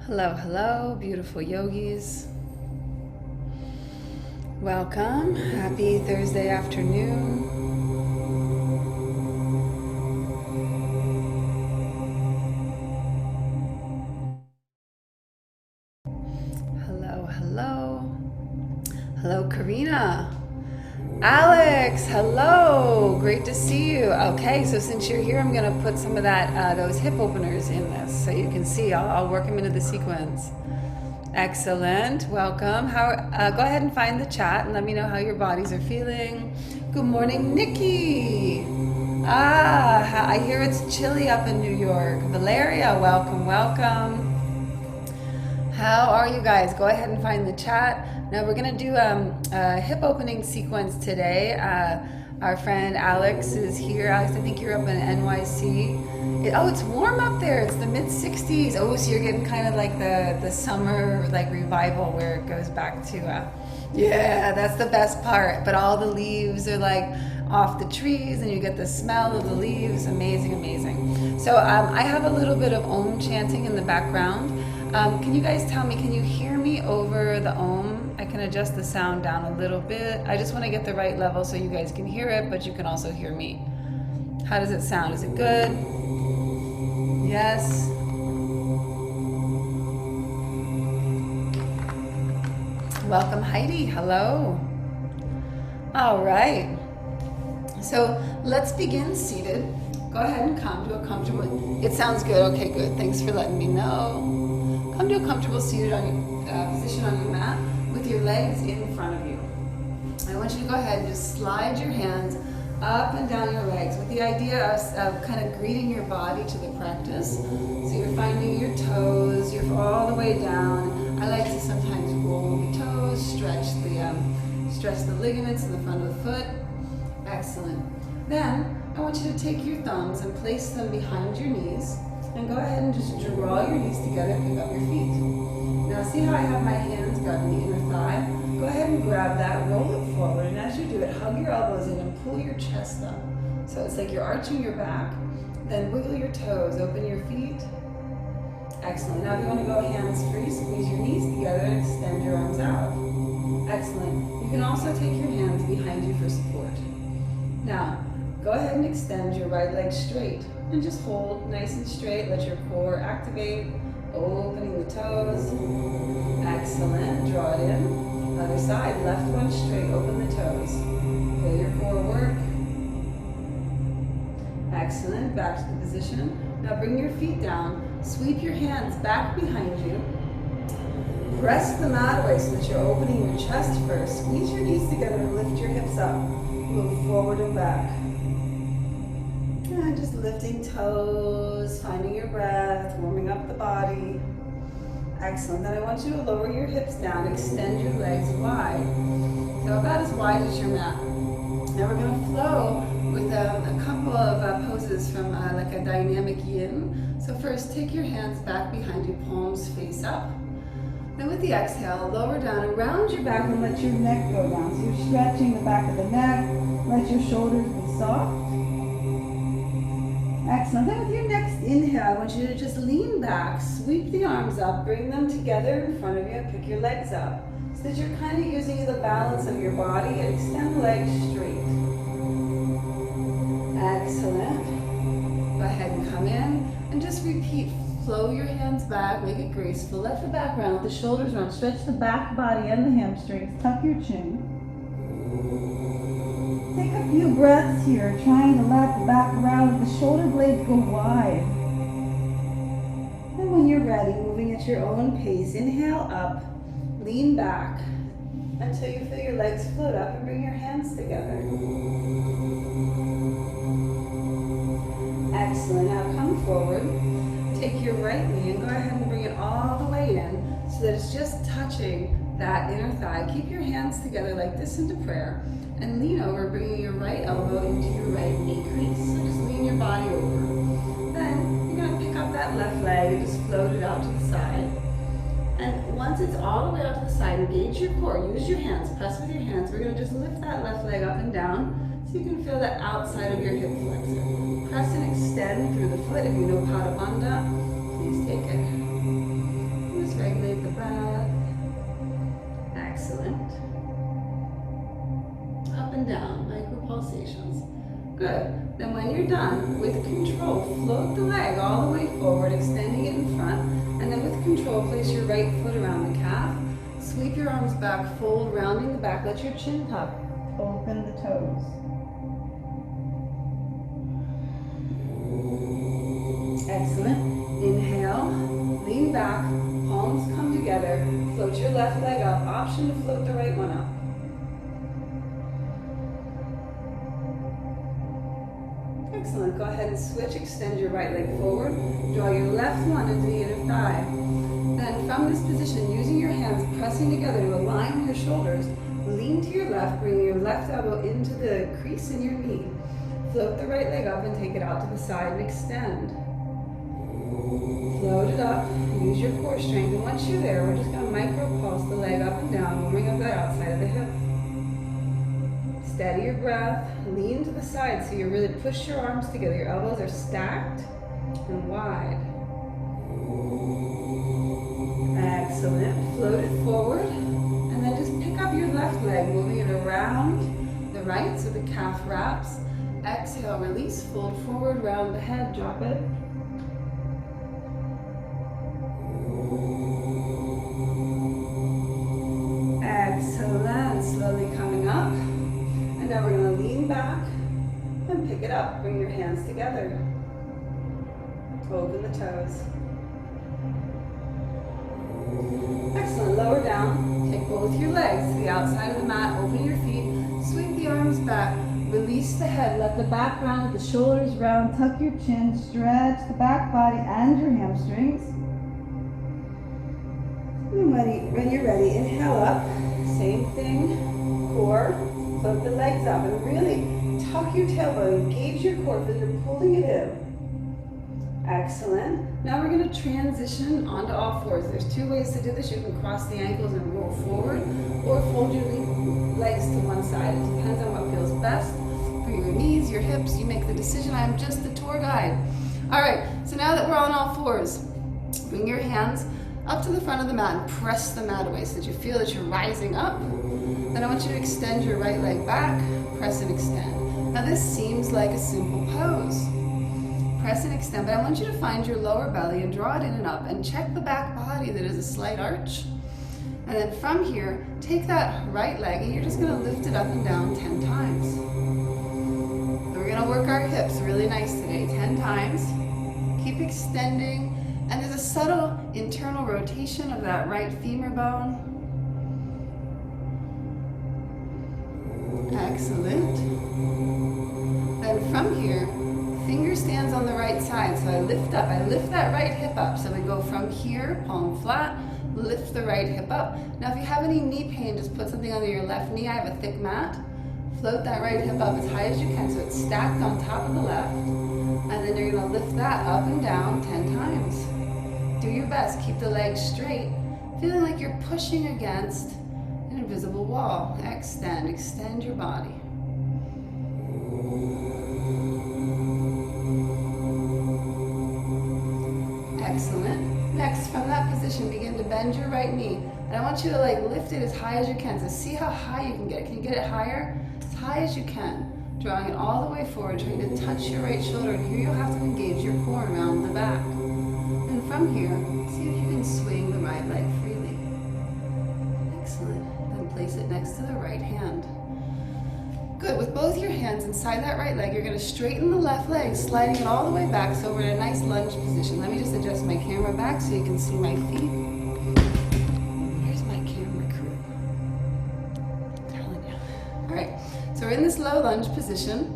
Hello, hello, beautiful yogis. Welcome. Happy Thursday afternoon. Hello, hello. Hello, Karina. Alex, hello. Great to see you. Okay, so since you're here, I'm going to put some of those hip openers in this so you can see. I'll work them into the sequence. Excellent. Welcome. Go ahead and find the chat and let me know how your bodies are feeling. Good morning, Nikki. I hear it's chilly up in New York. Valeria, welcome, welcome. How are you guys? Go ahead and find the chat. Now we're going to do a hip opening sequence today. Our friend Alex is here. Alex, I think you're up in NYC. It's warm up there. It's the mid 60s. Oh, so you're getting kind of like the summer like revival where it goes back to, yeah, that's the best part. But all the leaves are like off the trees and you get the smell of the leaves. Amazing, amazing. So I have a little bit of Om chanting in the background. Can you guys tell me, can you hear me over the Om? I can adjust the sound down a little bit. I just want to get the right level so you guys can hear it, but you can also hear me. How does it sound? Is it good? Yes? Welcome, Heidi. Hello. All right. So let's begin seated. Go ahead and come to a comfortable... It sounds good. Okay, good. Thanks for letting me know. Come to a comfortable seated position on your mat with your legs in front of you. I want you to go ahead and just slide your hands up and down your legs with the idea of kind of greeting your body to the practice. So you're finding your toes, you're all the way down. I like to sometimes roll the toes, stretch the ligaments in the front of the foot. Excellent. Then I want you to take your thumbs and place them behind your knees and go ahead and just draw your knees together and pick up your feet. Now see how I have my hands grabbing the inner thigh? Go ahead and grab that, roll it forward, and as you do it, hug your elbows in and pull your chest up. So it's like you're arching your back, then wiggle your toes, open your feet. Excellent. Now if you want to go hands free, squeeze your knees together and extend your arms out. Excellent. You can also take your hands behind you for support. Now, go ahead and extend your right leg straight and just hold nice and straight. Let your core activate, opening the toes. Excellent. Draw it in. Other side, left one straight, open the toes. Feel your core work. Excellent. Back to the position. Now bring your feet down. Sweep your hands back behind you. Press the mat away so that you're opening your chest first. Squeeze your knees together and lift your hips up. Move forward and back. And just lifting toes, finding your breath, warming up the body. Excellent. Then I want you to lower your hips down, extend your legs wide. So about as wide as your mat. Now we're going to flow with a couple of poses from like a dynamic yin. So first, take your hands back behind you, palms face up. Then with the exhale, lower down and round your back and let your neck go down. So you're stretching the back of the neck. Let your shoulders be soft. Excellent. Then with your next inhale, I want you to just lean back, sweep the arms up, bring them together in front of you, and pick your legs up. So that you're kind of using the balance of your body and extend the legs straight. Excellent. Go ahead and come in and just repeat. Flow your hands back, make it graceful. Let the back round, the shoulders round. Stretch the back body and the hamstrings. Tuck your chin. Take a few breaths here, trying to let the back round, the shoulder blades go wide. And when you're ready, moving at your own pace, inhale up, lean back until you feel your legs float up and bring your hands together. Excellent. Now come forward. Take your right knee and go ahead and bring it all the way in so that it's just touching that inner thigh. Keep your hands together like this into prayer and lean over, bringing your right elbow into your right knee crease. So just lean your body over. Then you're going to pick up that left leg and just float it out to the side. And once it's all the way out to the side, engage your core. Use your hands. Press with your hands. We're going to just lift that left leg up and down so you can feel the outside of your hip flexor. Press and extend through the foot. If you know Pada Bandha, please take it. regulate the breath. Excellent. Up and down, micro pulsations. Good. Then when you're done, with control, float the leg all the way forward, extending it in front. And then with control, place your right foot around the calf. Sweep your arms back, fold, rounding the back. Let your chin tuck. Open the toes. Excellent. Inhale, lean back, palms come together. Float your left leg up. Option to float the right one up. Excellent. Go ahead and switch. Extend your right leg forward. Draw your left one into the inner thigh. Then from this position, using your hands, pressing together to align your shoulders, lean to your left, bring your left elbow into the crease in your knee. Float the right leg up and take it out to the side and extend. Float it up, use your core strength, and once you're there, we're just going to micro pulse the leg up and down, warming up that outside of the hip. Steady your breath, lean to the side so you really push your arms together. Your elbows are stacked and wide. Excellent. Float it forward, and then just pick up your left leg, moving it around the right so the calf wraps. Exhale, release, fold forward, round the head, drop it. Excellent. Slowly coming up. And now we're going to lean back and pick it up. Bring your hands together. Open the toes. Excellent. Lower down. Take both your legs to the outside of the mat. Open your feet. Sweep the arms back. Release the head. Let the back round, the shoulders round. Tuck your chin. Stretch the back body and your hamstrings. And when you're ready, inhale up. Same thing. Core. Float the legs up and really tuck your tailbone. Engage your core as you're pulling it in. Excellent. Now we're going to transition onto all fours. There's two ways to do this. You can cross the ankles and roll forward, or fold your legs to one side. It depends on what feels best for your knees, your hips. You make the decision. I'm just the tour guide. All right, so now that we're on all fours, bring your hands up to the front of the mat and press the mat away so that you feel that you're rising up. Then I want you to extend your right leg back, press and extend. Now this seems like a simple pose. Press and extend, but I want you to find your lower belly and draw it in and up and check the back body that is a slight arch. And then from here, take that right leg and you're just gonna lift it up and down 10 times. So we're gonna work our hips really nice today, 10 times. Keep extending, and there's a subtle internal rotation of that right femur bone. Excellent. Then from here, finger stands on the right side. So I lift up, I lift that right hip up. So we go from here, palm flat, lift the right hip up. Now if you have any knee pain, just put something under your left knee. I have a thick mat. Float that right hip up as high as you can so it's stacked on top of the left. And then you're gonna lift that up and down 10 times. Do your best, keep the legs straight, feeling like you're pushing against an invisible wall. Extend, extend your body. Excellent. Next, from that position, begin to bend your right knee. And I want you to lift it as high as you can. So see how high you can get it. Can you get it higher? As high as you can. Drawing it all the way forward, trying to touch your right shoulder. And here you'll have to engage your core around the back. And from here, see if you can swing the right leg freely. Excellent. Then place it next to the right hand. Good. With both your hands inside that right leg, you're going to straighten the left leg, sliding it all the way back so we're in a nice lunge position. Let me just adjust my camera back so you can see my feet. Here's my camera crew. I'm telling you. All right. So we're in this low lunge position.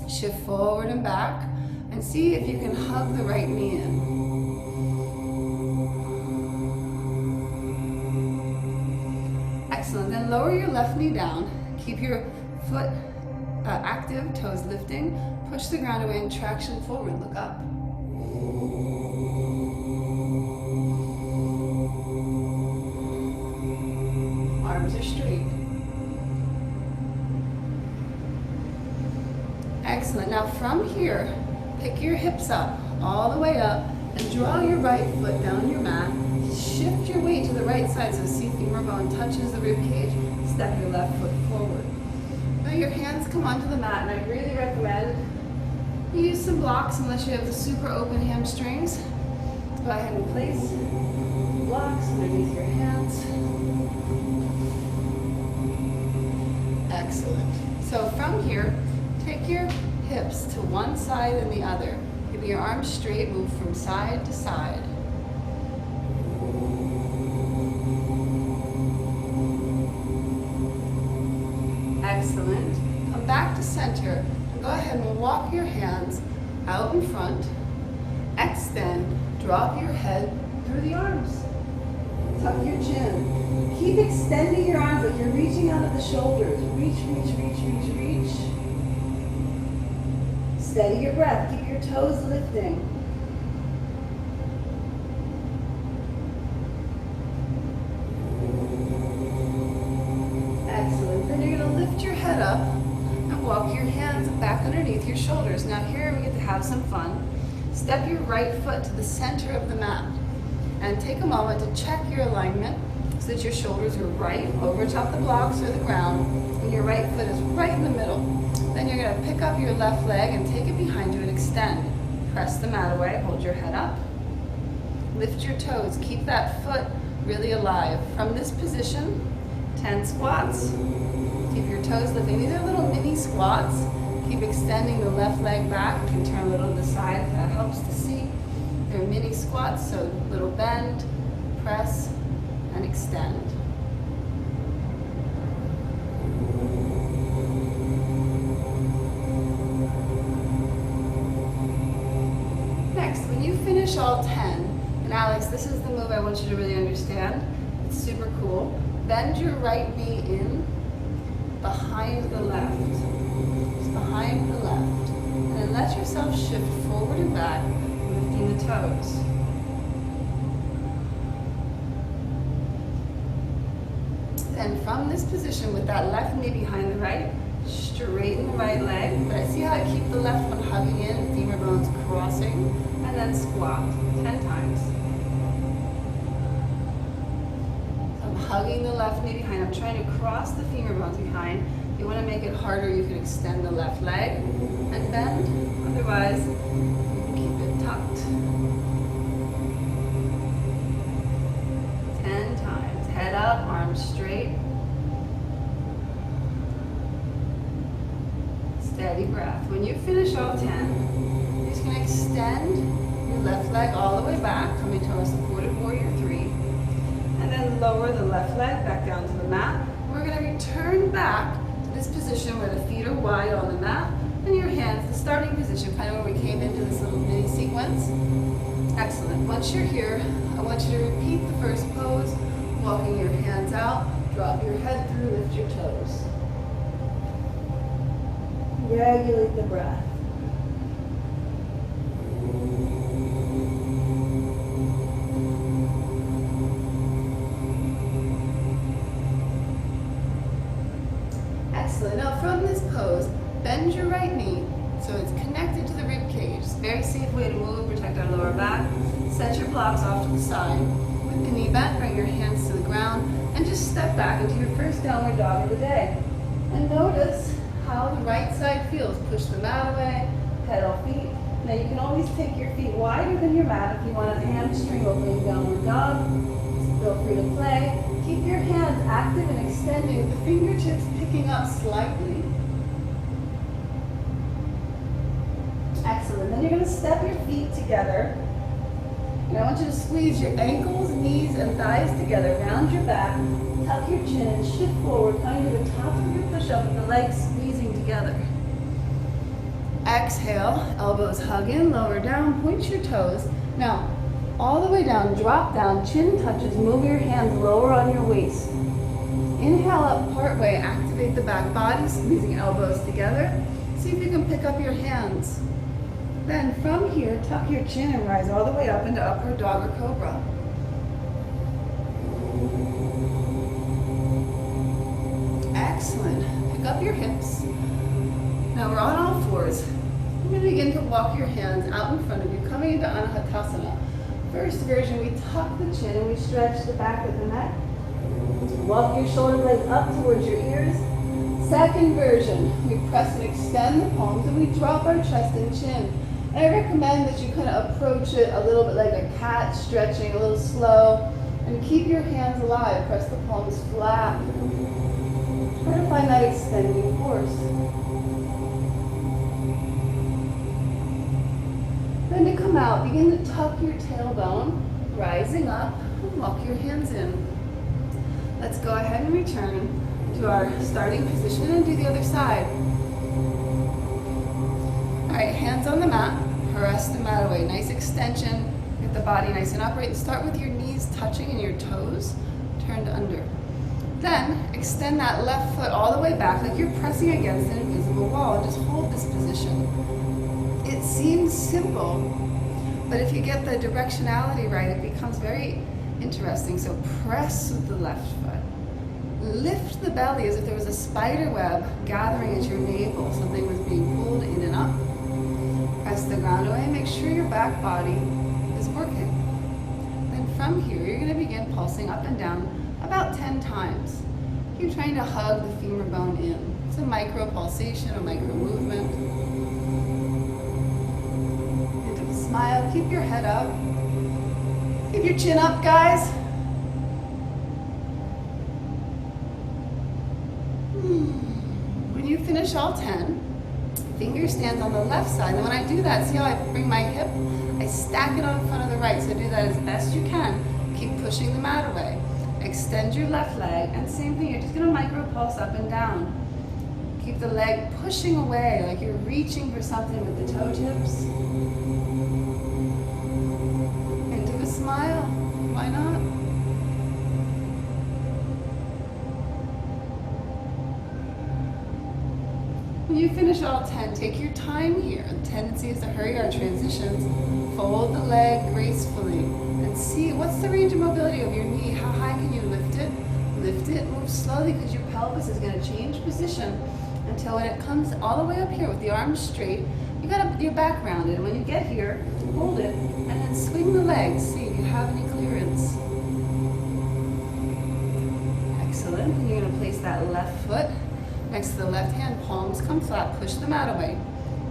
Shift forward and back and see if you can hug the right knee in. Excellent. Then lower your left knee down. Keep your foot active, toes lifting. Push the ground away and traction forward. Look up. Arms are straight. Excellent. Now from here, pick your hips up, all the way up, and draw your right foot down your mat. shift your weight to the right side, so see femur bone touches the rib cage. Step your left foot forward. Now your hands come onto the mat, and I really recommend you use some blocks unless you have the super open hamstrings. Go ahead and place blocks underneath your hands. Excellent. So from here, take your hips to one side and the other. Keep your arms straight, move from side to side. Excellent. Come back to center. Go ahead and walk your hands out in front. Extend. Drop your head through the arms. Tuck your chin. Keep extending your arms like you're reaching out at the shoulders. Reach, reach, reach, reach, reach. Steady your breath. Keep your toes lifting. Excellent. Then you're going to lift your head up and walk your hands back underneath your shoulders. Now here we get to have some fun. Step your right foot to the center of the mat and take a moment to check your alignment so that your shoulders are right over top the blocks or the ground and your right foot is right in the middle. Then you're going to pick up your left leg and take it behind you and extend. Press the mat away, hold your head up. Lift your toes, keep that foot really alive. From this position, 10 squats. Keep your toes lifting. These are little mini squats. Keep extending the left leg back. You can turn a little to the side if that helps to see. They're mini squats, so little bend, press, and extend. Next, when you finish all 10, and Alex, this is the move I want you to really understand. It's super cool. Bend your right knee in behind the left. Behind the left, and then let yourself shift forward and back, lifting the toes. Then from this position with that left knee behind the right, straighten the right leg, but I see how I keep the left one hugging in, femur bones crossing, and then squat 10 times. So I'm hugging the left knee behind, I'm trying to cross the femur bones behind. If you want to make it harder, you can extend the left leg and bend. Otherwise, you can keep it tucked. 10 times. Head up, arms straight. Steady breath. When you finish all 10, you're just going to extend your left leg all the way back, coming to our supported warrior 3. And then lower the left leg back down to the mat. We're going to return back this position where the feet are wide on the mat and your hands, the starting position, kind of where we came into this little mini sequence. Excellent. Once you're here, I want you to repeat the first pose, walking your hands out, drop your head through, lift your toes. Regulate the breath. Excellent. Now from this pose, bend your right knee so it's connected to the rib cage. It's a very safe way to move, protect our lower back. Set your blocks off to the side. With the knee bent, bring your hands to the ground and just step back into your first downward dog of the day. And notice how the right side feels. Push the mat away, pedal feet. Now you can always take your feet wider than your mat if you want a hamstring opening downward dog. Feel free to play. Keep your hands active and extending, the fingertips picking up slightly. Excellent. Then you're going to step your feet together. And I want you to squeeze your ankles, knees, and thighs together. Round your back, tuck your chin, and shift forward, coming to the top of your push-up with the legs squeezing together. Exhale, elbows hug in, lower down, point your toes. Now, all the way down, drop down, chin touches, move your hands lower on your waist. Inhale up part way, activate the back body, squeezing elbows together. See if you can pick up your hands. Then from here, tuck your chin and rise all the way up into upward dog or cobra. Excellent. Pick up your hips. Now we're on all fours. You're going to begin to walk your hands out in front of you, coming into Anahatasana. First version, we tuck the chin and we stretch the back of the neck. Walk your shoulder blades up towards your ears. Second version, we press and extend the palms and we drop our chest and chin. And I recommend that you kind of approach it a little bit like a cat, stretching a little slow. And keep your hands alive. Press the palms flat. Try to find that extending force. Then to come out, begin to tuck your tailbone, rising up, and walk your hands in. Let's go ahead and return to our starting position and do the other side. All right, hands on the mat, press the mat away. Nice extension, get the body nice and upright. Start with your knees touching and your toes turned under. Then extend that left foot all the way back like you're pressing against an invisible wall and just hold this position. It seems simple, but if you get the directionality right, it becomes very interesting. So press with the left foot. Lift the belly as if there was a spider web gathering at your navel. Something was being pulled in and up. Press the ground away and make sure your back body is working. Then from here, you're going to begin pulsing up and down about 10 times. You're trying to hug the femur bone in. It's a micro pulsation, a micro movement. Into a smile. Keep your head up. Keep your chin up, guys. When you finish all 10, finger stands on the left side. And when I do that, see how I bring my hip? I stack it on front of the right. So do that as best you can. Keep pushing the mat away. Extend your left leg. And same thing, you're just going to micro pulse up and down. Keep the leg pushing away like you're reaching for something with the toe tips. Into a smile. Why not? When you finish all 10, take your time here. The tendency is to hurry our transitions. Fold the leg gracefully and see what's the range of mobility of your knee. How high can you lift it? Lift it, move slowly because your pelvis is going to change position until when it comes all the way up here with the arms straight, you got your back rounded. And when you get here, hold it and then swing the legs. See if you have any clearance. Excellent. And you're going to place that left foot next to the left hand, palms come flat, push the mat away.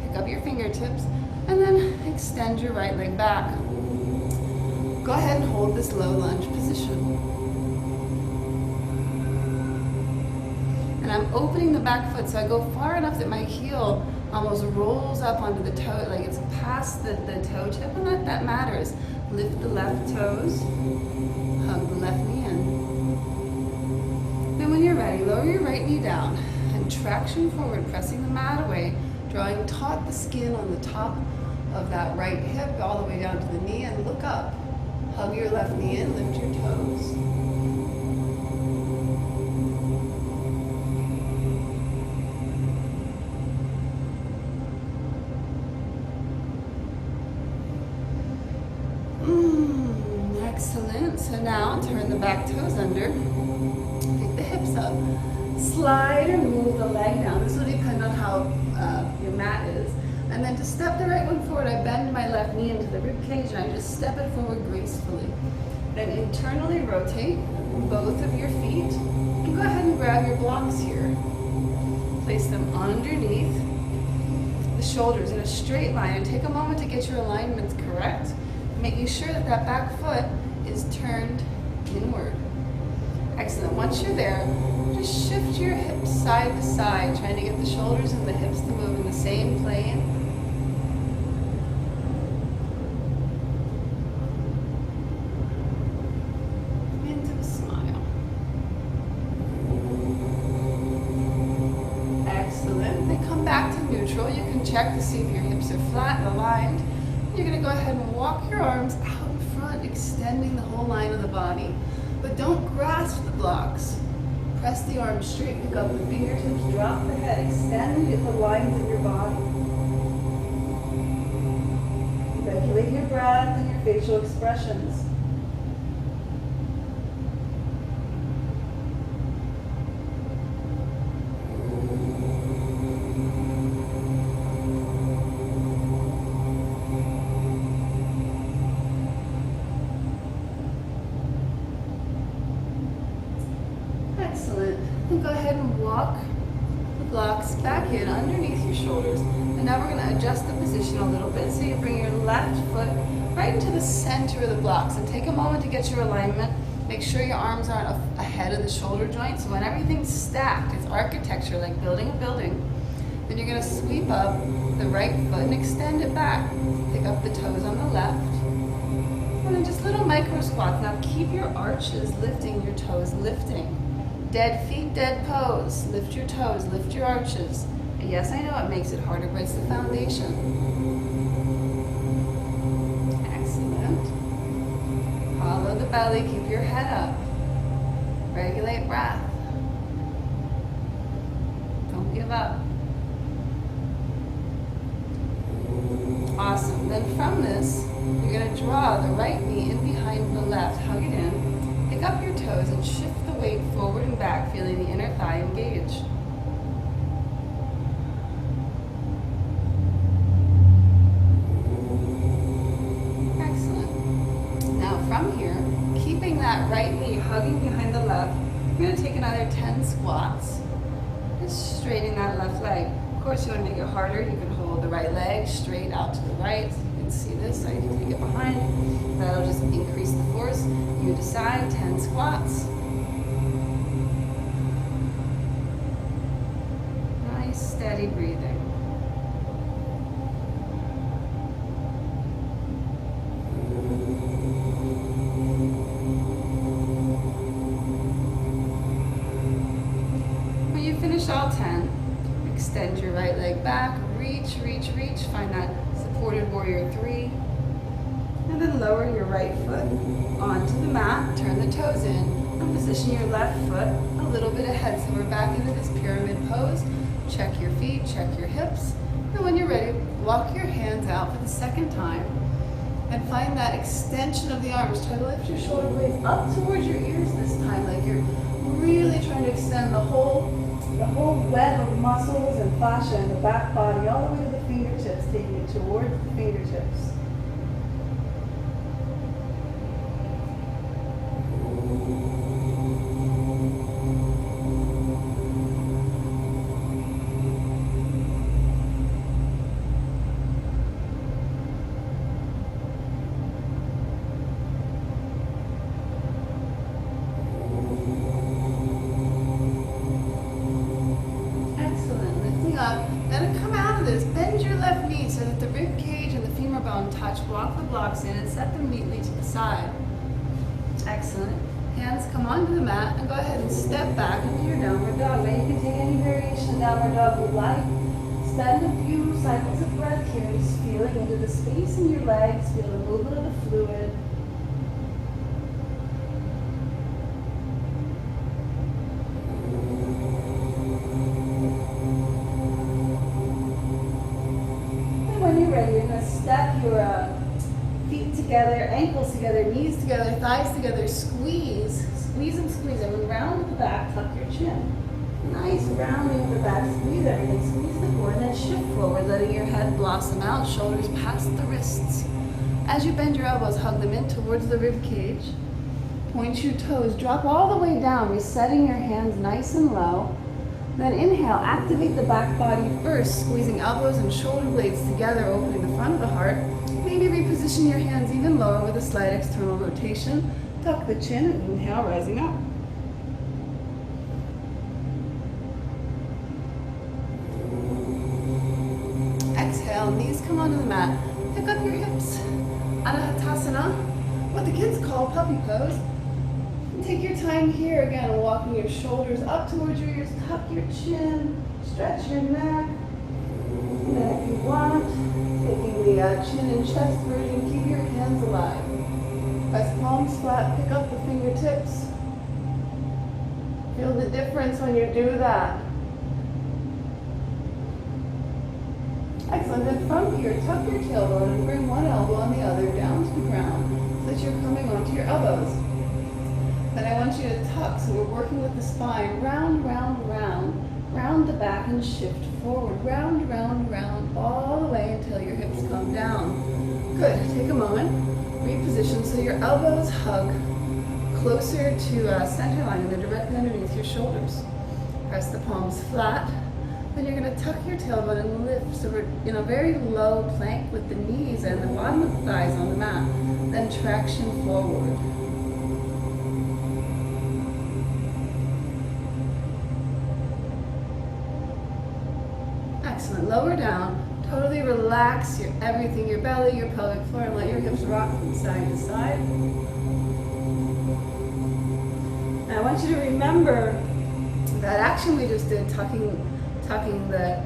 Pick up your fingertips, and then extend your right leg back. Go ahead and hold this low lunge position. And I'm opening the back foot, so I go far enough that my heel almost rolls up onto the toe, like it's past the toe tip, and that matters. Lift the left toes, hug the left knee in. Then when you're ready, lower your right knee down. Traction forward, pressing the mat away, drawing taut the skin on the top of that right hip all the way down to the knee, and look up. Hug your left knee in, lift your toes. Excellent. So now turn the back toes under, pick the hips up. Slide or move the leg down. This will depend on how your mat is. And then to step the right one forward, I bend my left knee into the rib cage and I just step it forward gracefully. Then internally rotate both of your feet and go ahead and grab your blocks here. Place them underneath the shoulders in a straight line and take a moment to get your alignments correct, making sure that that back foot is turned inward. Excellent. Once you're there, just shift your hips side to side, trying to get the shoulders and the hips to move in the same plane. Into a smile. Excellent. Then come back to neutral. You can check to see if your hips are flat and aligned. You're going to go ahead and walk your arms out in front, extending the whole line of the body. But don't grasp the blocks. Press the arms straight, pick up the fingertips, drop the head, extend the lines of your body. Regulate your breath and your facial expressions. shoulders. And now we're going to adjust the position a little bit. So you bring your left foot right into the center of the blocks. And take a moment to get your alignment. Make sure your arms aren't ahead of the shoulder joint. So when everything's stacked, it's architecture, like building a building. Then you're going to sweep up the right foot and extend it back. Pick up the toes on the left. And then just little micro squats. Now keep your arches lifting, your toes lifting. Dead feet, dead pose. Lift your toes, lift your arches. And yes, I know it makes it harder, but it's the foundation. Excellent. Follow the belly, keep your head up. Regulate breath. Don't give up. Awesome. Then from this, you're going to draw the right knee in behind the left. Hug it in. Pick up your toes and shift the weight forward and back, feeling the inner thigh engage. Excellent. Now from here, keeping that right knee hugging behind the left, you're going to take another 10 squats. Just straighten that left leg. Of course, you want to make it harder. You can hold the right leg straight out to the right. So you can see this. So you can take it behind. That'll just increase the force. You decide 10 squats. Nice, steady breathing. When you finish all 10, extend your right leg back, reach, reach, reach. Find that supported warrior 3. And then lower your right foot onto the mat, turn the toes in, and position your left foot a little bit ahead. So we're back into this pyramid pose. Check your feet, check your hips. And when you're ready, walk your hands out for the second time. And find that extension of the arms. Try to lift your shoulder blades up towards your ears this time, like you're really trying to extend the whole web of muscles and fascia in the back body all the way to the fingertips, taking it towards the fingertips. Touch, walk the blocks in and set them neatly to the side. Excellent. Hands come onto the mat and go ahead and step back into your downward dog. Now you can take any variation of downward dog you like. Spend a few cycles of breath here, just feeling into the space in your legs, feel the movement of the fluid. Step your feet together, ankles together, knees together, thighs together, squeeze, squeeze and squeeze. And then round to the back, tuck your chin. Nice rounding of the back, squeeze everything, squeeze the core, and then shift forward, letting your head blossom out, shoulders past the wrists. As you bend your elbows, hug them in towards the rib cage. Point your toes, drop all the way down, resetting your hands nice and low. Then inhale, activate the back body first, squeezing elbows and shoulder blades together, opening the front of the heart. Maybe reposition your hands even lower with a slight external rotation. Tuck the chin and inhale, rising up. Exhale, knees come onto the mat. Pick up your hips. Anahatasana, what the kids call puppy pose. Take your time here again, walking your shoulders up towards your ears, tuck your chin, stretch your neck. And then if you want, taking the chin and chest version, keep your hands alive. Press palms flat, pick up the fingertips. Feel the difference when you do that. Excellent, then from here, tuck your tailbone and bring one elbow on the other down to the ground so that you're coming onto your elbows. Then I want you to tuck, so we're working with the spine, round, round, round, round the back and shift forward, round, round, round, all the way until your hips come down. Good, take a moment, reposition so your elbows hug closer to center line and they're directly underneath your shoulders. Press the palms flat, Then you're going to tuck your tailbone and lift. So we're in a very low plank with the knees and the bottom of the thighs on the mat. Then traction forward. Excellent. Lower down. Totally relax your everything, your belly, your pelvic floor, and let your hips rock from side to side. And I want you to remember that action we just did, tucking the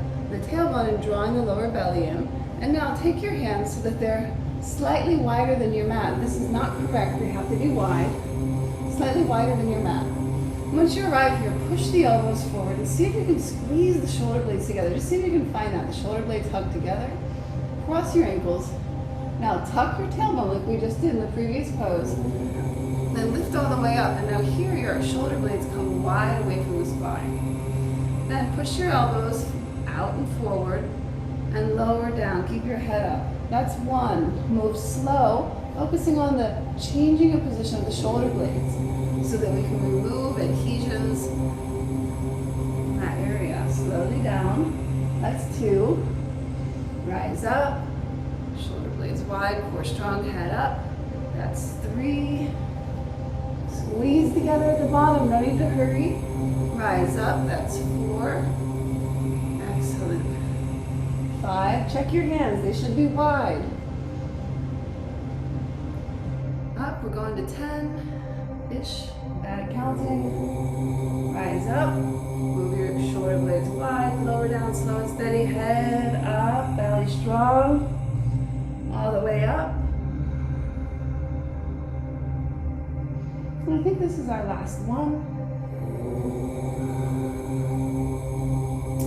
tailbone and drawing the lower belly in. And now take your hands so that they're slightly wider than your mat. This is not correct. They have to be wide, slightly wider than your mat. Once you arrive here, push the elbows forward and see if you can squeeze the shoulder blades together. Just see if you can find that. The shoulder blades hug together. Cross your ankles. Now tuck your tailbone like we just did in the previous pose. Then lift all the way up. And now here your shoulder blades come wide away from the spine. Then push your elbows out and forward and lower down. Keep your head up. That's one. Move slow, focusing on the changing of position of the shoulder blades so that we can remove adhesions in that area. Slowly down. That's two. Rise up. Shoulder blades wide, core strong, head up. That's three. Squeeze together at the bottom, no need to hurry. Rise up, that's four. Excellent. Five, check your hands, they should be wide. Up, we're going to 10-ish, bad counting. Rise up, move your shoulder blades wide, lower down, slow and steady, head up, belly strong, all the way up. And I think this is our last one.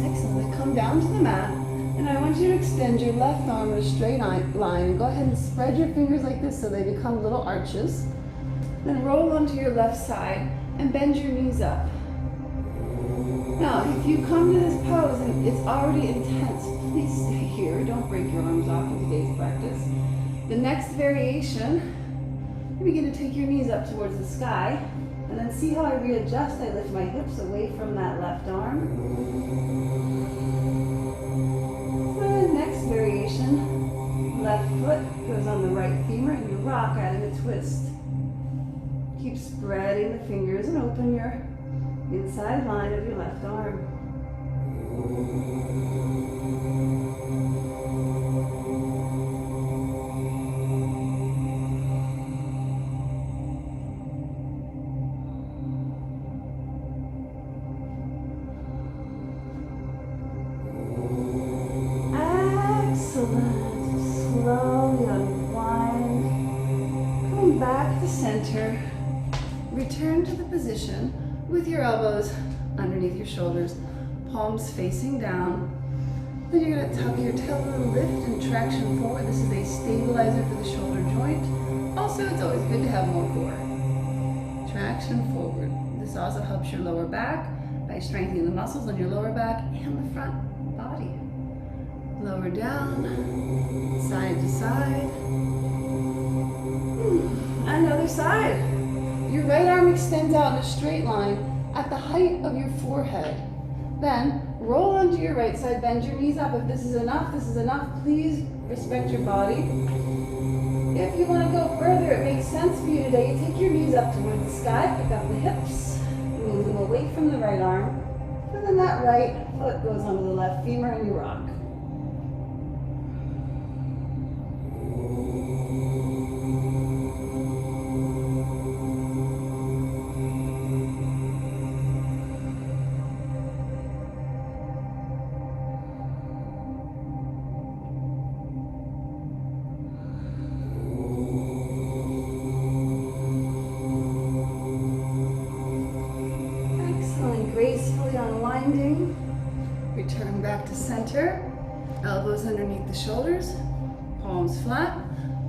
Excellent. Then come down to the mat, and I want you to extend your left arm in a straight line, and go ahead and spread your fingers like this so they become little arches. Then roll onto your left side and bend your knees up. Now, if you come to this pose and it's already intense, please stay here. Don't break your arms off in today's practice. The next variation, you begin to take your knees up towards the sky, and then see how I readjust. I lift my hips away from that left arm. So the next variation, left foot goes on the right femur, and you rock, adding a twist. Keep spreading the fingers and open your inside line of your left arm. Excellent. Slowly unwind. Coming back to center. Return to the position with your elbows underneath your shoulders, palms facing down. Then you're going to tuck your tailbone, lift and traction forward. This is a stabilizer for the shoulder joint. Also, it's always good to have more core. Traction forward. This also helps your lower back by strengthening the muscles on your lower back and the front body. Lower down, side to side. And other side. Your right arm extends out in a straight line at the height of your forehead. Then roll onto your right side, bend your knees up. If this is enough, please respect your body. If you want to go further, it makes sense for you today. Take your knees up towards the sky, pick up the hips, move them away from the right arm. And then that right foot goes onto the left femur and you rock. Gracefully unwinding, return back to center, elbows underneath the shoulders, palms flat,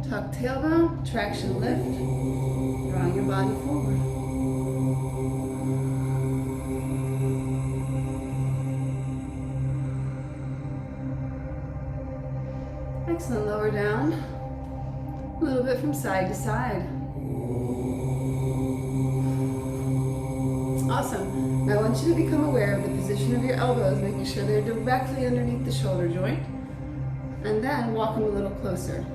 tuck tailbone, traction lift, drawing your body forward. Excellent, lower down, a little bit from side to side. Awesome. I want you to become aware of the position of your elbows, making sure they're directly underneath the shoulder joint. And then walk them a little closer.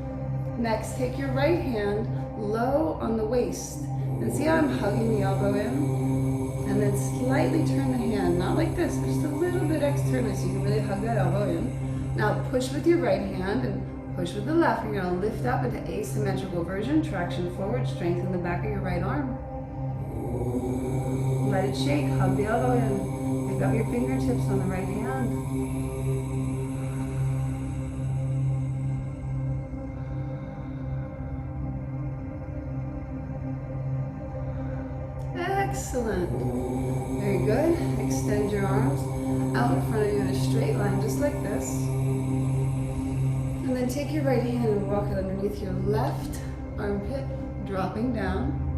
Next, take your right hand low on the waist. And see how I'm hugging the elbow in? And then slightly turn the hand, not like this, but just a little bit externally so you can really hug that elbow in. Now push with your right hand and push with the left. You're going to lift up into asymmetrical version, traction forward, strengthen the back of your right arm. Let it shake, hug the elbow in. Pick up your fingertips on the right hand. Excellent. Very good. Extend your arms out in front of you in a straight line, just like this. And then take your right hand and walk it underneath your left armpit, dropping down.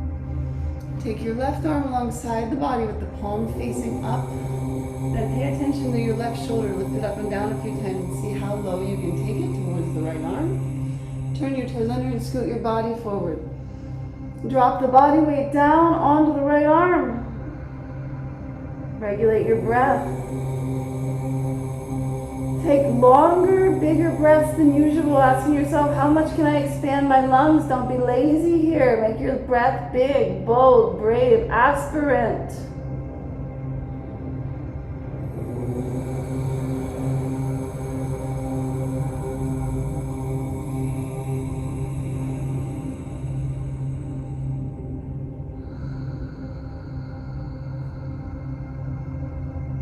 Take your left arm alongside the body with the palm facing up. Then pay attention to your left shoulder. Lift it up and down a few times and see how low you can take it towards the right arm. Turn your toes under and scoot your body forward. Drop the body weight down onto the right arm. Regulate your breath. Take longer, bigger breaths than usual, asking yourself, how much can I expand my lungs? Don't be lazy here. Make your breath big, bold, brave, aspirant.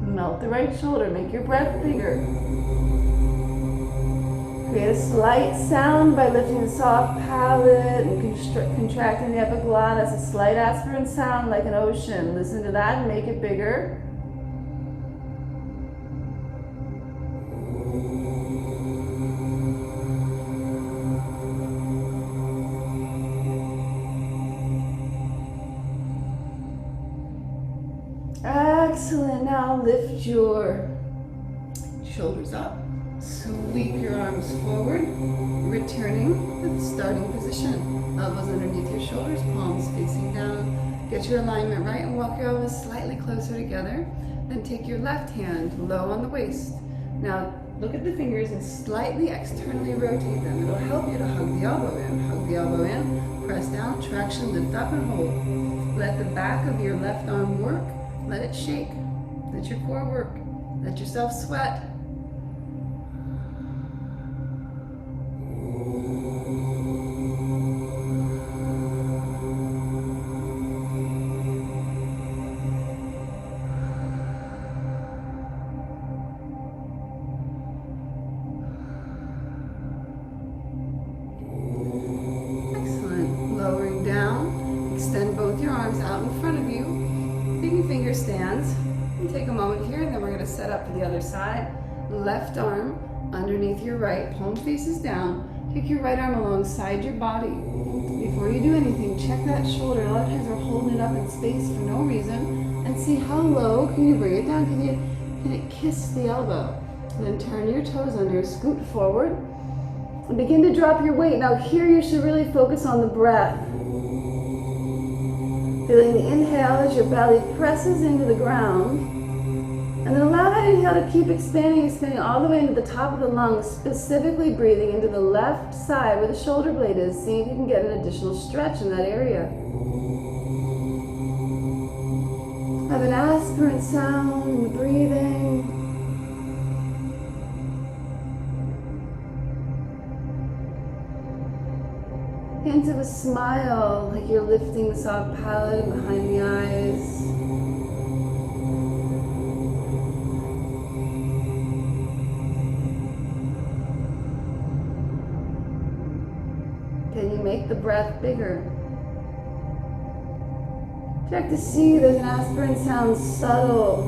Melt the right shoulder, make your breath bigger. Create a slight sound by lifting the soft palate and contracting the epiglottis, a slight aspirant sound like an ocean. Listen to that and make it bigger. Excellent. Now lift your shoulders up. Sweep your arms forward, returning to the starting position. Elbows underneath your shoulders, palms facing down. Get your alignment right and walk your elbows slightly closer together. Then take your left hand low on the waist. Now look at the fingers and slightly externally rotate them. It'll help you to hug the elbow in. Hug the elbow in, press down, traction, lift up and hold. Let the back of your left arm work. Let it shake. Let your core work. Let yourself sweat. Excellent. Lowering down. Extend both your arms out in front of you. Baby finger stands. And take a moment here, and then we're going to set up to the other side. Left arm underneath your right, palm faces down. Take your right arm alongside your body. Before you do anything, check that shoulder. A lot of times we're holding it up in space for no reason. And see how low can you bring it down? Can it kiss the elbow? And then turn your toes under, scoot forward, and begin to drop your weight. Now here you should really focus on the breath. Feeling the inhale as your belly presses into the ground. And then allow that inhale to keep expanding all the way into the top of the lungs, specifically breathing into the left side where the shoulder blade is. See if you can get an additional stretch in that area. Have an aspirant sound in the breathing. Hint of a smile, like you're lifting the soft palate behind the eyes. Can you make the breath bigger? Check to see there's an aspirant sound subtle,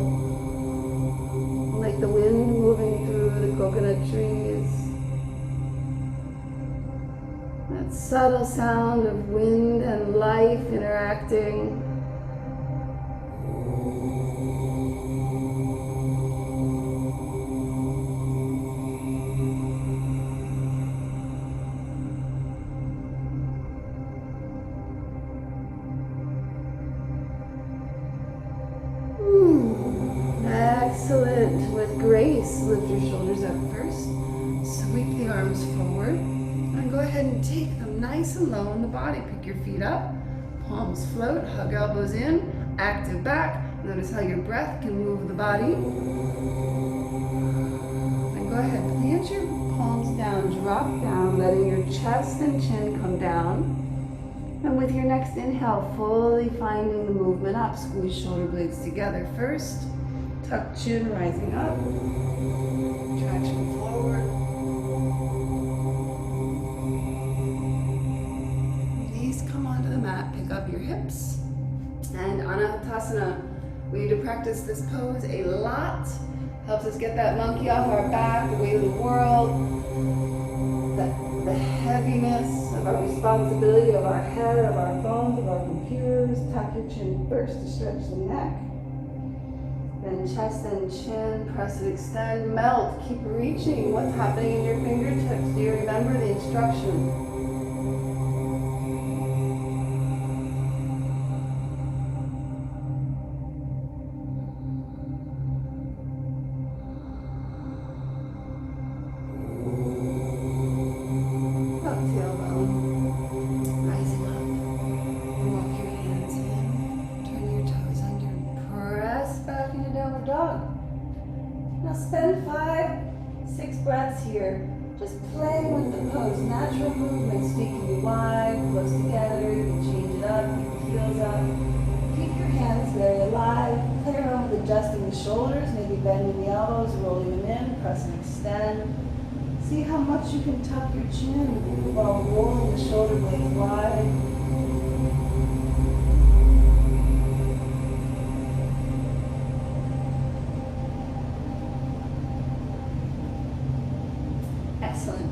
like the wind moving through the coconut trees. That subtle sound of wind and life interacting. shoulders up first. Sweep the arms forward. And go ahead and take them nice and low in the body. Pick your feet up. Palms float. Hug elbows in. Active back. Notice how your breath can move the body. And go ahead. Plant your palms down. Drop down. Letting your chest and chin come down. And with your next inhale, fully finding the movement up. Squeeze shoulder blades together first. Tuck chin, rising up. Traction forward. Knees come onto the mat. Pick up your hips. And Anahatasana. We need to practice this pose a lot. Helps us get that monkey off our back, the weight of the world. The heaviness of our responsibility, of our head, of our phones, of our computers. Tuck your chin first to stretch the neck. Then chest and chin, press and extend, melt, keep reaching. What's happening in your fingertips? Do you remember the instruction? Spend 5-6 breaths here, just playing with the pose. Natural movements, feet can be wide, close together. You can change it up, keep the heels up. Keep your hands very alive. Play around with adjusting the shoulders, maybe bending the elbows, rolling them in, press and extend. See how much you can tuck your chin while rolling the shoulder blades wide. Excellent.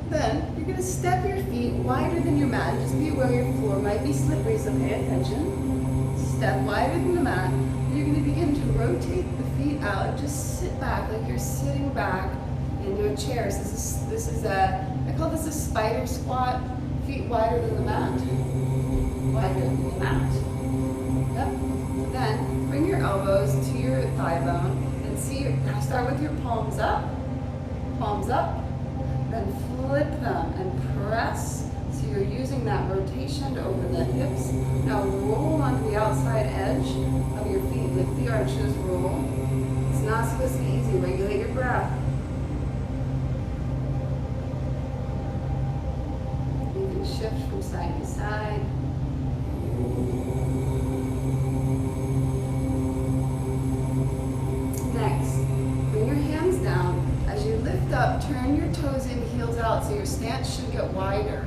Then you're going to step your feet wider than your mat. Just be aware your floor might be slippery, so pay attention. Step wider than the mat. You're going to begin to rotate the feet out and just sit back like you're sitting back into a chair. So this is I call this a spider squat. Feet wider than the mat. Wider than the mat. Yep. Then bring your elbows to your thigh bone and start with your palms up. Palms up. Then flip them and press. So you're using that rotation to open the hips. Now roll onto the outside edge of your feet. Lift the arches, roll. It's not supposed to be easy. Regulate your breath. You can shift from side to side. Next, bring your hands down. As you lift up, turn your toes in, heels out, so your stance should get wider.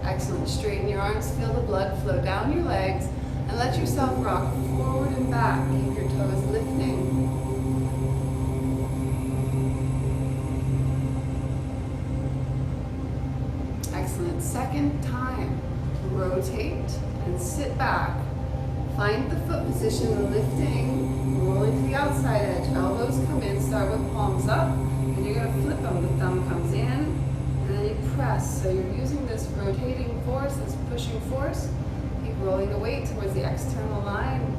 Excellent. Straighten your arms, feel the blood flow down your legs, and let yourself rock forward and back. Keep your toes lifting. Excellent. Second time. Rotate and sit back. Find the foot position, lifting, rolling to the outside edge. Elbows come in, start with palms up. And you're going to flip them. The thumb comes in, and then you press. So you're using this rotating force, this pushing force. Keep rolling the weight towards the external line.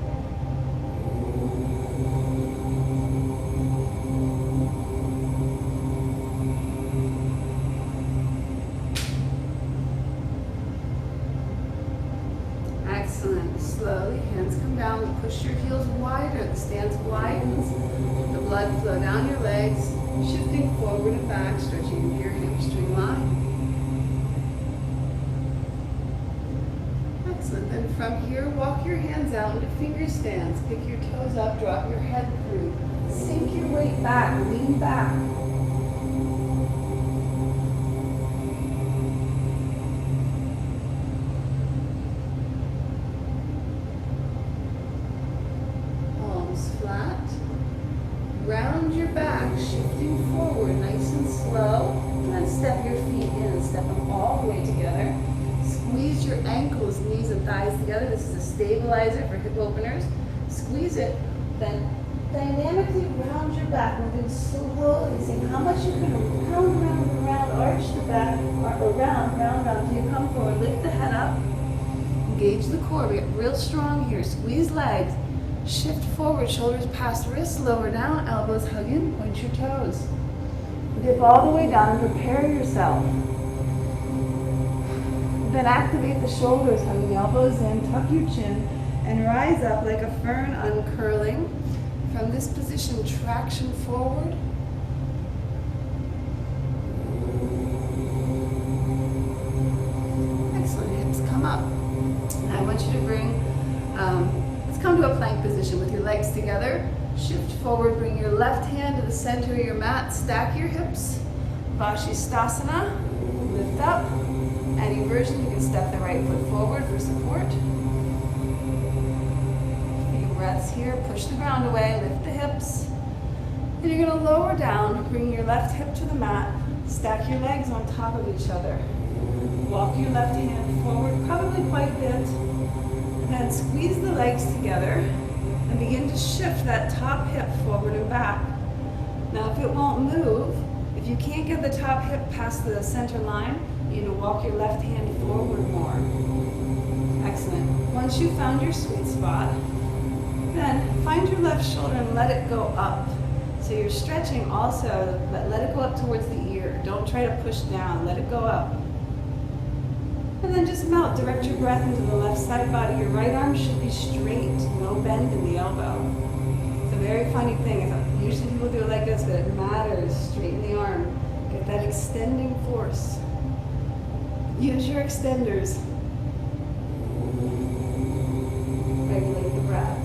Excellent. Slowly, hands come down. Push your heels wider. The stance widens. The blood flow down your legs. Shifting forward and back, stretching into your hamstring line. Excellent. Then from here, walk your hands out into finger stance. Pick your toes up, drop your head through. Sink your weight back, lean back. Palms flat. Round your back, shifting forward nice and slow. And then step your feet in and step them all the way together. Squeeze your ankles, knees, and thighs together. This is a stabilizer for hip openers. Squeeze it. Then dynamically round your back, moving slowly. Seeing how much you can round, arch the back, or round, till you come forward. Lift the head up. Engage the core. We get real strong here. Squeeze legs. Shift forward, shoulders past wrists, lower down, elbows hug in, point your toes. Dip all the way down and prepare yourself. Then activate the shoulders, hug the elbows in, tuck your chin, and rise up like a fern uncurling. From this position, traction forward. Excellent, hips come up. I want you to bring, let's come to a plank position with your legs together. Shift forward, bring your left hand to the center of your mat, stack your hips. Vashisthasana, lift up. Any version, you can step the right foot forward for support. Few breaths here, push the ground away, lift the hips. And you're gonna lower down, bring your left hip to the mat, stack your legs on top of each other. Walk your left hand forward, probably quite a bit. And then squeeze the legs together and begin to shift that top hip forward and back. Now if it won't move, if you can't get the top hip past the center line, you know, walk your left hand forward more. Excellent. Once you've found your sweet spot, then find your left shoulder and let it go up. So you're stretching also, but let it go up towards the ear. Don't try to push down, let it go up. And then just melt, direct your breath into the left side body. Your right arm should be straight, no bend in the elbow. It's a very funny thing. Usually people do it like this, but it matters. Straighten the arm. Get that extending force. Use your extenders. Regulate the breath.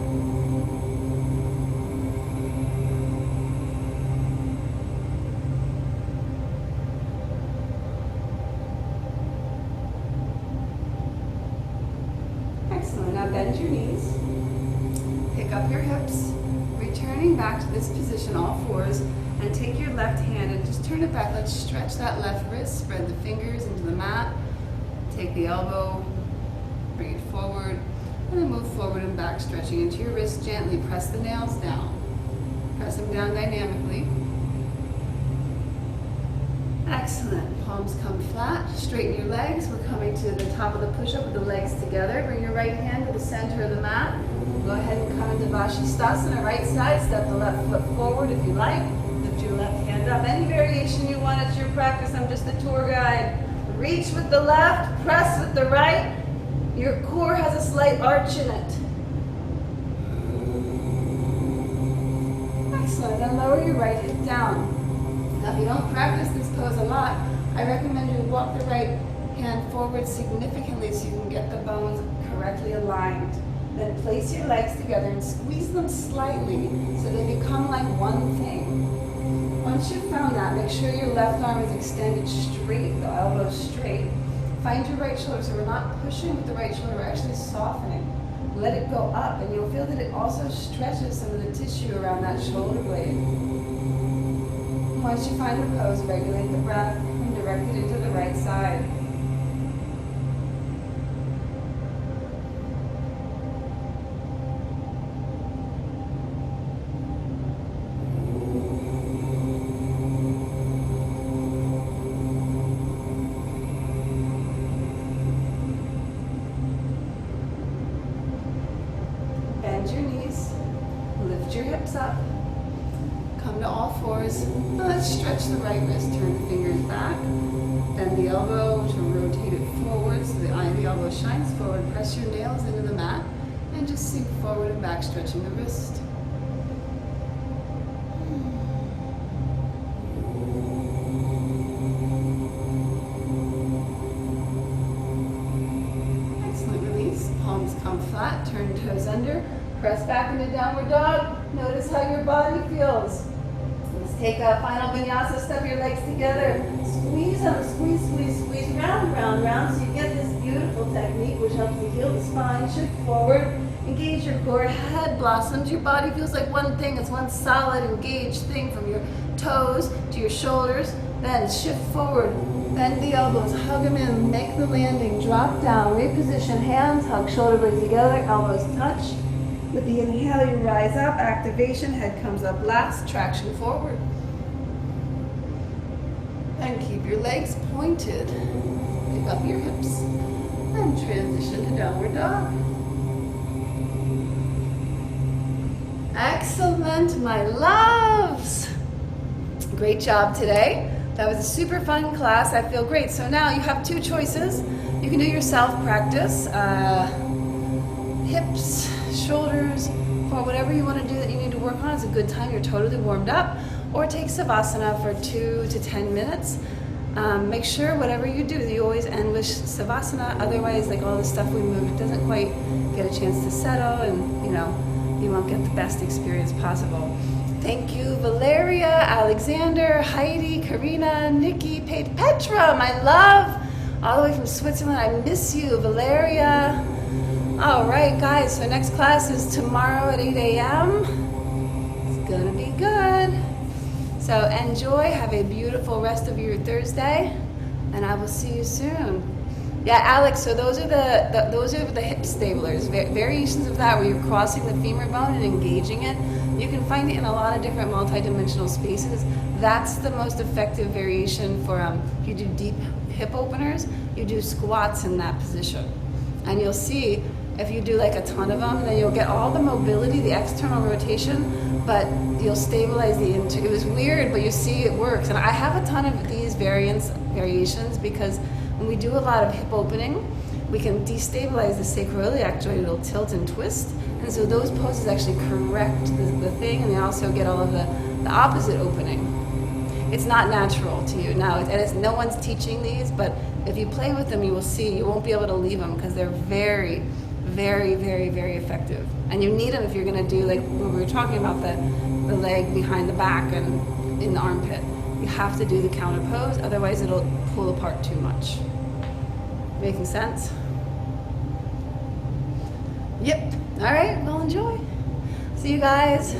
Excellent. Now bend your knees. Pick up your hips. Returning back to this position, all fours, and take your left hand and just turn it back. Let's stretch that left wrist. Spread the fingers into the mat. Take the elbow, bring it forward, and then move forward and back, stretching into your wrist gently. Press the nails down. Press them down dynamically. Excellent. Palms come flat. Straighten your legs. We're coming to the top of the push-up with the legs together. Bring your right hand to the center of the mat. Go ahead and come into Vashisthasana, right side. Step the left foot forward if you like. Lift your left hand up. Any variation you want, it's your practice. I'm just a tour guide. Reach with the left, press with the right. Your core has a slight arch in it. Excellent. Then lower your right hip down. Now if you don't practice this pose a lot, I recommend you walk the right hand forward significantly so you can get the bones correctly aligned. Then place your legs together and squeeze them slightly so they become like one thing. Once you've found that, make sure your left arm is extended straight, the elbow straight. Find your right shoulder, so we're not pushing with the right shoulder, we're actually softening. Let it go up, and you'll feel that it also stretches some of the tissue around that shoulder blade. Once you find the pose, regulate the breath and direct it into the right side. Bend your knees, lift your hips up, come to all fours. Now let's stretch the right wrist, turn the fingers back, bend the elbow to rotate it forward so the eye of the elbow shines forward. Press your nails into the mat and just sink forward and back, stretching the wrist. Excellent, release. Palms come flat, turn toes under, press back into downward dog. Notice how your body feels. Let's take a final vinyasa, step your legs together. Squeeze them, squeeze, squeeze, squeeze, round, round, round, so you get this beautiful technique which helps you heal the spine, shift forward, engage your core, head blossoms. Your body feels like one thing, it's one solid engaged thing from your toes to your shoulders. Then shift forward, bend the elbows, hug them in, make the landing, drop down, reposition, hands, hug shoulder blades together, elbows touch. With the inhale, you rise up, activation, head comes up last, traction forward. And keep your legs pointed. Pick up your hips and transition to downward dog. Excellent, my loves. Great job today. That was a super fun class. I feel great. So now you have two choices. You can do your self-practice, hips, shoulders, or whatever you want to do that you need to work on. It's a good time. You're totally warmed up. Or take Savasana for 2 to 10 minutes. Make sure whatever you do, you always end with Savasana. Otherwise, like all the stuff we move, it doesn't quite get a chance to settle, and you won't get the best experience possible. Thank you, Valeria, Alexander, Heidi, Karina, Nikki, Petra, my love, all the way from Switzerland. I miss you, Valeria. All right, guys, so next class is tomorrow at 8 a.m. It's gonna be good. So enjoy, have a beautiful rest of your Thursday, and I will see you soon. Yeah, Alex, so those are the hip stablers, variations of that where you're crossing the femur bone and engaging it. You can find it in a lot of different multi-dimensional spaces. That's the most effective variation for if you do deep hip openers, you do squats in that position. And you'll see, if you do like a ton of them, then you'll get all the mobility, the external rotation, but you'll stabilize the internal. It was weird, but you see it works. And I have a ton of these variations because when we do a lot of hip opening, we can destabilize the sacroiliac joint. It'll tilt and twist. And so those poses actually correct the thing, and they also get all of the opposite opening. It's not natural to you now, and no one's teaching these, but if you play with them, you will see. You won't be able to leave them because they're very, very, very, very effective. And you need them if you're going to do, like when we were talking about the leg behind the back and in the armpit. You have to do the counter pose, otherwise it'll pull apart too much. Making sense? Yep. All right, well, enjoy. See you guys.